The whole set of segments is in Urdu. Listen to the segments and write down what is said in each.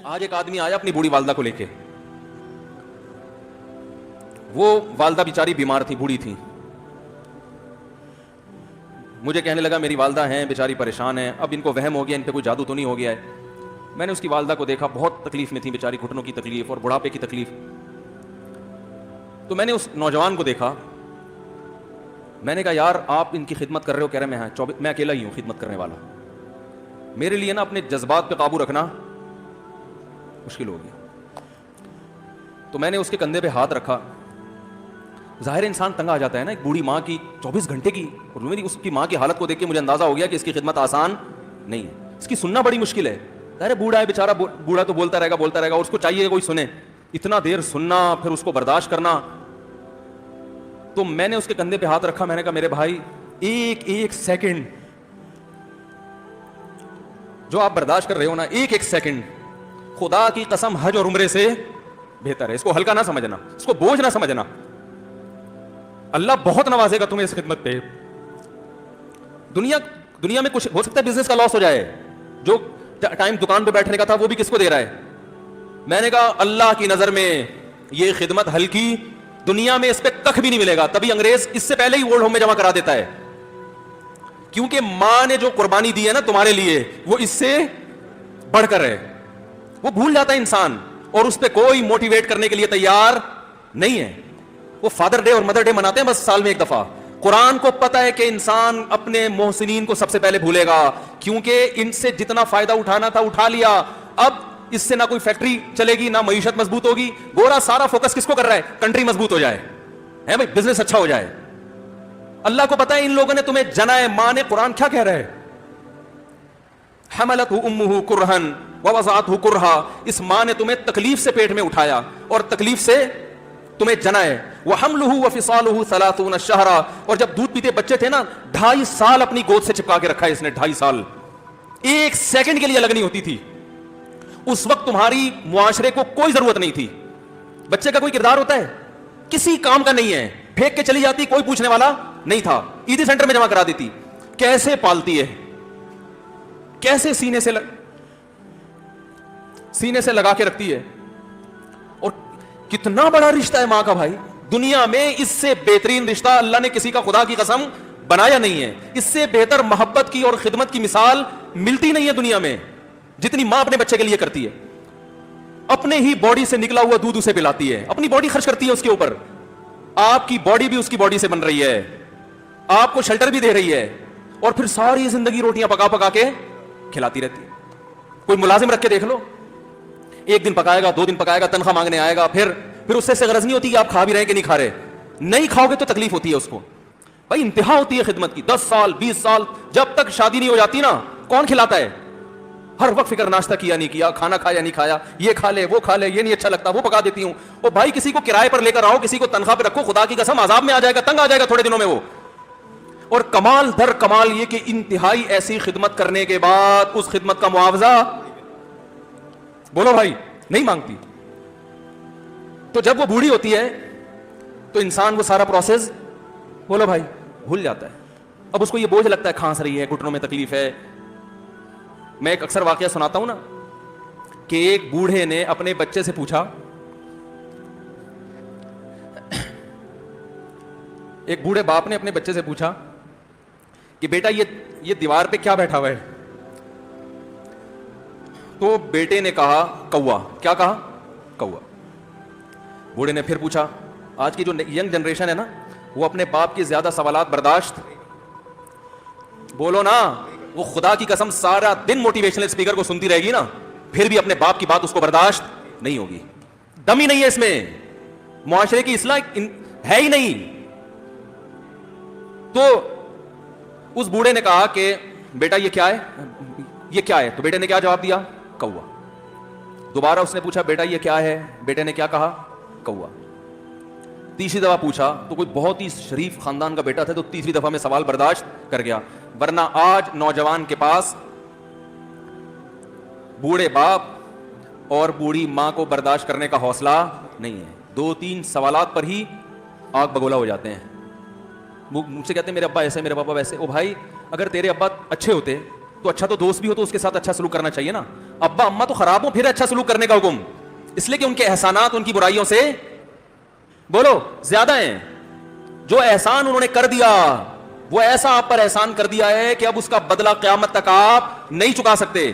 آج ایک آدمی آیا اپنی بوڑھی والدہ کو لے کے. وہ والدہ بیچاری بیمار تھی, بوڑھی تھی. مجھے کہنے لگا میری والدہ ہیں بیچاری پریشان ہیں, اب ان کو وہم ہو گیا ان پہ کوئی جادو تو نہیں ہو گیا ہے. میں نے اس کی والدہ کو دیکھا, بہت تکلیف میں تھی بیچاری, گھٹنوں کی تکلیف اور بڑھاپے کی تکلیف. تو میں نے اس نوجوان کو دیکھا, میں نے کہا یار آپ ان کی خدمت کر رہے ہو؟ کہہ رہے میں اکیلا ہی ہوں خدمت کرنے والا, میرے لیے نا اپنے جذبات پہ قابو رکھنا مشکل ہو گیا. تو میں نے اس کے کندھے پہ ہاتھ رکھا. ظاہر انسان تنگ آ جاتا ہے نا, ایک بوڑھی ماں کی 24 گھنٹے کی, اور میری اس کی ماں کی حالت کو دیکھ کے مجھے اندازہ ہو گیا کہ اس کی خدمت آسان نہیں ہے, اس کی سننا بڑی مشکل ہے. ظاہر بوڑھا ہے بیچارہ, بوڑھا تو بولتا رہے گا, اور اس کو چاہیے کوئی سنے, اتنا دیر سننا پھر اس کو برداشت کرنا. تو میں نے اس کے کندھے پہ ہاتھ رکھا, میں نے کہا میرے بھائی ایک ایک سیکنڈ جو آپ برداشت کر رہے ہو نا, ایک ایک سیکنڈ خدا کی قسم حج اور عمرے سے بہتر ہے. اس کو ہلکا نہ سمجھنا, اس کو بوجھ نہ سمجھنا. اللہ بہت نوازے گا تمہیں اس خدمت پہ. دنیا میں کچھ ہو سکتا ہے بزنس کا لاس ہو جائے, جو ٹائم دکان پہ بیٹھنے کا تھا وہ بھی کس کو دے رہا ہے. میں نے کہا اللہ کی نظر میں یہ خدمت ہلکی, دنیا میں اس پہ کخ بھی نہیں ملے گا. تبھی انگریز اس سے پہلے ہی اولڈ ہوم میں جمع کرا دیتا ہے, کیونکہ ماں نے جو قربانی دی ہے نا تمہارے لیے وہ اس سے بڑھ کر ہے. وہ بھول جاتا ہے انسان, اور اس پہ کوئی موٹیویٹ کرنے کے لیے تیار نہیں ہے. وہ فادر ڈے اور مدر ڈے مناتے ہیں بس سال میں ایک دفعہ. قرآن کو پتا ہے کہ انسان اپنے محسنین کو سب سے پہلے بھولے گا, کیونکہ ان سے جتنا فائدہ اٹھانا تھا اٹھا لیا. اب اس سے نہ کوئی فیکٹری چلے گی, نہ معیشت مضبوط ہوگی. گورا سارا فوکس کس کو کر رہا ہے؟ کنٹری مضبوط ہو جائے, ہے بھائی, بزنس اچھا ہو جائے. اللہ کو پتا ہے ان لوگوں نے تمہیں جنا ہے. ماں نے, قرآن کیا کہہ رہا ہے, حملتہ امہ کرہن ووضعتہ کرہا, اس ماں نے تمہیں تکلیف سے پیٹ میں اٹھایا اور تکلیف سے تمہیں جنا ہے. وحملہ وفصالہ 30 شہرا, اور جب دودھ پیتے بچے تھے نا 2.5 سال اپنی گود سے چپکا کے رکھا ہے اس نے. 2.5 سال, ایک سیکنڈ کے لیے الگ نہیں ہوتی تھی. اس وقت تمہاری معاشرے کو کوئی ضرورت نہیں تھی. بچے کا کوئی کردار ہوتا ہے؟ کسی کام کا نہیں ہے. پھینک کے چلی جاتی, کوئی پوچھنے والا نہیں تھا. عیدی سینٹر میں جمع کرا دیتی. کیسے پالتی ہے, کیسے سینے سے لگا کے رکھتی ہے. اور کتنا بڑا رشتہ ہے ماں کا بھائی. دنیا میں اس سے بہترین رشتہ اللہ نے کسی کا خدا کی قسم بنایا نہیں ہے. اس سے بہتر محبت کی اور خدمت کی مثال ملتی نہیں ہے دنیا میں, جتنی ماں اپنے بچے کے لیے کرتی ہے. اپنے ہی باڈی سے نکلا ہوا دودھ اسے پلاتی ہے, اپنی باڈی خرچ کرتی ہے اس کے اوپر. آپ کی باڈی بھی اس کی باڈی سے بن رہی ہے, آپ کو شیلٹر بھی دے رہی ہے, اور پھر ساری زندگی روٹیاں پکا پکا کے کھلاتی رہتی ہے. کوئی ملازم رکھ کے دیکھ لو, ایک دن پکائے گا, 2 دن پکائے گا, تنخواہ مانگنے آئے گا, پھر اس سے غرض نہیں ہوتی کہ آپ کھا بھی رہے ہیں کہ نہیں کھا رہے. نہیں کھاؤ گے تو تکلیف ہوتی ہے اس کو بھائی. انتہا ہوتی ہے خدمت کی. 10 سال 20 سال جب تک شادی نہیں ہو جاتی نا, کون کھلاتا ہے؟ ہر وقت فکر, ناشتہ کیا نہیں کیا, کھانا کھایا نہیں کھایا, یہ کھا لے وہ کھا لے, یہ نہیں اچھا لگتا وہ پکا دیتی ہوں. اور بھائی کسی کو کرائے پر لے کر آؤ, کسی کو تنخواہ پہ رکھو, خدا کی قسم عذاب میں آ جائے گا, تنگ آ جائے گا تھوڑے دنوں میں وہ. اور کمال در کمال یہ کہ انتہائی ایسی خدمت کرنے کے بعد اس خدمت کا معاوضہ بولو بھائی نہیں مانگتی. تو جب وہ بوڑھی ہوتی ہے تو انسان وہ سارا پروسیس بولو بھائی بھول جاتا ہے. اب اس کو یہ بوجھ لگتا ہے, کھانس رہی ہے, گھٹنوں میں تکلیف ہے. میں ایک اکثر واقعہ سناتا ہوں نا, کہ ایک بوڑھے نے اپنے بچے سے پوچھا, ایک بوڑھے باپ نے اپنے بچے سے پوچھا کہ بیٹا یہ دیوار پہ کیا بیٹھا ہوا ہے؟ تو بیٹے نے کہا کوا. کیا کہا؟ کوا. بوڑھے نے پھر پوچھا, آج کی جو ینگ جنریشن ہے نا وہ اپنے باپ کی زیادہ سوالات برداشت, بولو نا, وہ خدا کی قسم سارا دن موٹیویشنل اسپیکر کو سنتی رہے گی نا, پھر بھی اپنے باپ کی بات اس کو برداشت نہیں ہوگی. دم ہی نہیں ہے اس میں, معاشرے کی اصلاح ہے ہی نہیں. تو اس بوڑھے نے کہا کہ بیٹا یہ کیا ہے, یہ کیا ہے؟ تو بیٹے نے کیا جواب دیا؟ کوا. دوبارہ اس نے پوچھا بیٹا یہ کیا ہے؟ بیٹے نے کیا کہا؟ کوا. تیسری دفعہ پوچھا تو کوئی بہت ہی شریف خاندان کا بیٹا تھا, تو تیسری دفعہ میں سوال برداشت کر گیا. ورنہ آج نوجوان کے پاس بوڑھے باپ اور بوڑھی ماں کو برداشت کرنے کا حوصلہ نہیں ہے. 2-3 سوالات پر ہی آگ بگولا ہو جاتے ہیں. مجھ سے کہتے ہیں میرے ابا ایسے, میرے پاپا ویسے. او بھائی اگر تیرے ابا اچھے ہوتے تو اچھا تو دوست بھی ہو تو اس کے ساتھ اچھا سلوک کرنا چاہیے نا. ابا اما تو خراب ہو پھر اچھا سلوک کرنے کا حکم, اس لیے کہ ان کے احسانات ان کی برائیوں سے بولو زیادہ ہیں. جو احسان انہوں نے کر دیا وہ ایسا آپ پر احسان کر دیا ہے کہ اب اس کا بدلہ قیامت تک آپ نہیں چکا سکتے.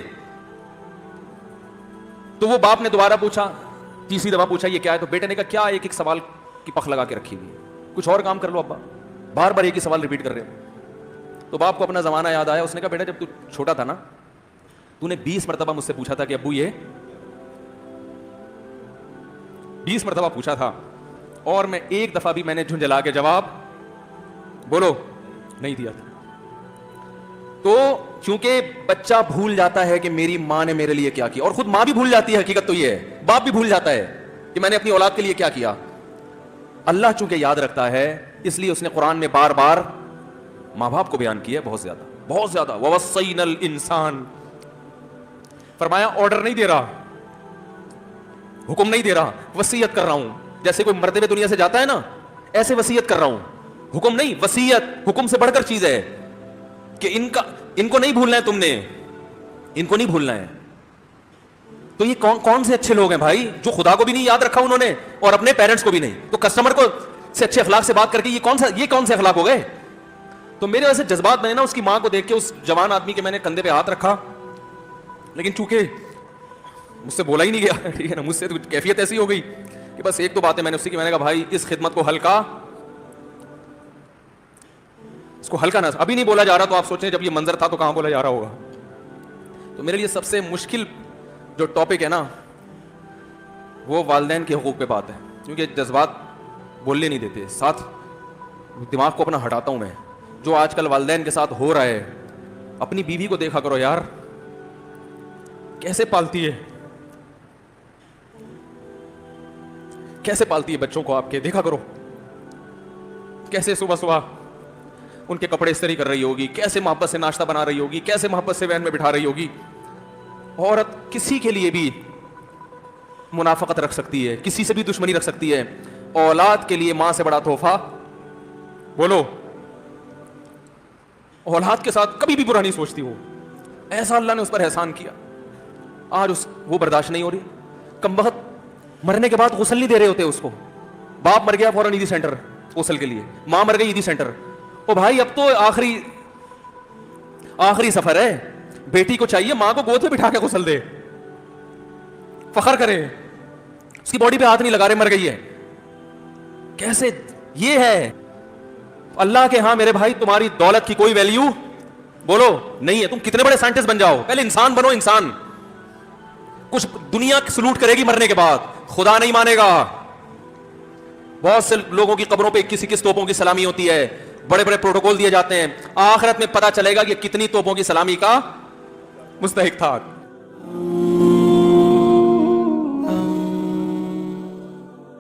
تو وہ باپ نے دوبارہ پوچھا, تیسری دفعہ پوچھا یہ کیا ہے؟ تو بیٹے نے کہا کیا ایک ایک سوال کی پخ لگا کے رکھی ہوئی ہے, کچھ اور کام کر لو ابا, بار بار ایک ہی سوال ریپیٹ کر رہے ہو. تو باپ کو اپنا زمانہ یاد آیا, اس نے کہا بیٹا جب تو چھوٹا تھا نا تو نے 20 مرتبہ مجھ سے پوچھا تھا کہ ابو یہ 20 مرتبہ پوچھا تھا, اور میں ایک دفعہ بھی میں نے جھنجھلا کے جواب بولو نہیں دیا تھا. تو چونکہ بچہ بھول جاتا ہے کہ میری ماں نے میرے لیے کیا کیا, اور خود ماں بھی بھول جاتی ہے, حقیقت تو یہ ہے باپ بھی بھول جاتا ہے کہ میں نے اپنی اولاد کے لیے کیا کیا. اللہ چونکہ یاد رکھتا ہے اس لیے اس نے قرآن میں بار بار ماں باپ کو بیان کیا ہے, بہت زیادہ بہت زیادہ. وَوَصَّيْنَا الْإِنسَانَ, فرمایا آرڈر نہیں دے رہا, حکم نہیں دے رہا, وصیت کر رہا ہوں. جیسے کوئی مرتے ہوئے دنیا سے جاتا ہے نا, ایسے وصیت کر رہا ہوں, حکم نہیں. وصیت حکم سے بڑھ کر چیز ہے کہ ان کو نہیں بھولنا ہے, تم نے ان کو نہیں بھولنا ہے. تو یہ کون سے اچھے لوگ ہیں بھائی جو خدا کو بھی نہیں یاد رکھا انہوں نے اور اپنے پیرنٹس کو بھی نہیں. تو کسٹمر کو سے اچھے اخلاق سے بات کر کے یہ کون سے اخلاق ہو گئے. تو میرے ویسے جذبات میں نے نا اس کی ماں کو دیکھ کے اس جوان آدمی کے میں نے کندھے پہ ہاتھ رکھا, لیکن چونکہ مجھ سے بولا ہی نہیں گیا, ٹھیک ہے نا, مجھ سے تو کیفیت ایسی ہو گئی کہ بس ایک دو باتیں میں نے اس کی, میں نے کہا بھائی اس خدمت کو ہلکا, اس کو ہلکا نہ, ابھی نہیں بولا جا رہا تو آپ سوچیں جب یہ منظر تھا تو کہاں بولا جا رہا ہوگا. تو میرے لیے سب سے مشکل جو ٹاپک ہے نا وہ والدین کے حقوق پہ بات ہے, کیونکہ جذبات بولنے نہیں دیتے, ساتھ دماغ کو اپنا ہٹاتا ہوں میں. جو آج کل والدین کے ساتھ ہو رہا ہے, اپنی بیوی کو دیکھا کرو یار کیسے پالتی ہے, کیسے پالتی ہے بچوں کو آپ کے, دیکھا کرو کیسے صبح صبح ان کے کپڑے استری کر رہی ہوگی, کیسے محبت سے ناشتہ بنا رہی ہوگی, کیسے محبت سے وین میں بٹھا رہی ہوگی. عورت کسی کے لیے بھی منافقت رکھ سکتی ہے, کسی سے بھی دشمنی رکھ سکتی ہے, اولاد کے لیے ماں سے بڑا تحفہ بولو, اولاد کے ساتھ کبھی بھی برا نہیں سوچتی وہ. ایسا اللہ نے اس پر احسان کیا, آج وہ برداشت نہیں ہو رہی. کمبخت مرنے کے بعد غسل نہیں دے رہے ہوتے اس کو, باپ مر گیا فوراً ایدی سینٹر غسل کے لیے, ماں مر گئی ایدی سینٹر. او بھائی اب تو آخری سفر ہے, بیٹی کو چاہیے ماں کو گود میں بٹھا کے غسل دے, فخر کرے, اس کی باڈی پہ ہاتھ نہیں لگا رہے, مر گئی ہے. کیسے یہ ہے اللہ کے ہاں میرے بھائی, تمہاری دولت کی کوئی ویلیو بولو نہیں ہے. تم کتنے بڑے سائنٹسٹ بن جاؤ, پہلے انسان بنو. انسان کچھ دنیا سلوٹ کرے گی مرنے کے بعد, خدا نہیں مانے گا. بہت سے لوگوں کی قبروں پہ 21 توپوں کی سلامی ہوتی ہے, بڑے بڑے پروٹوکول دیے جاتے ہیں, آخرت میں پتا چلے گا کہ کتنی توپوں کی سلامی کا مستحق تھا.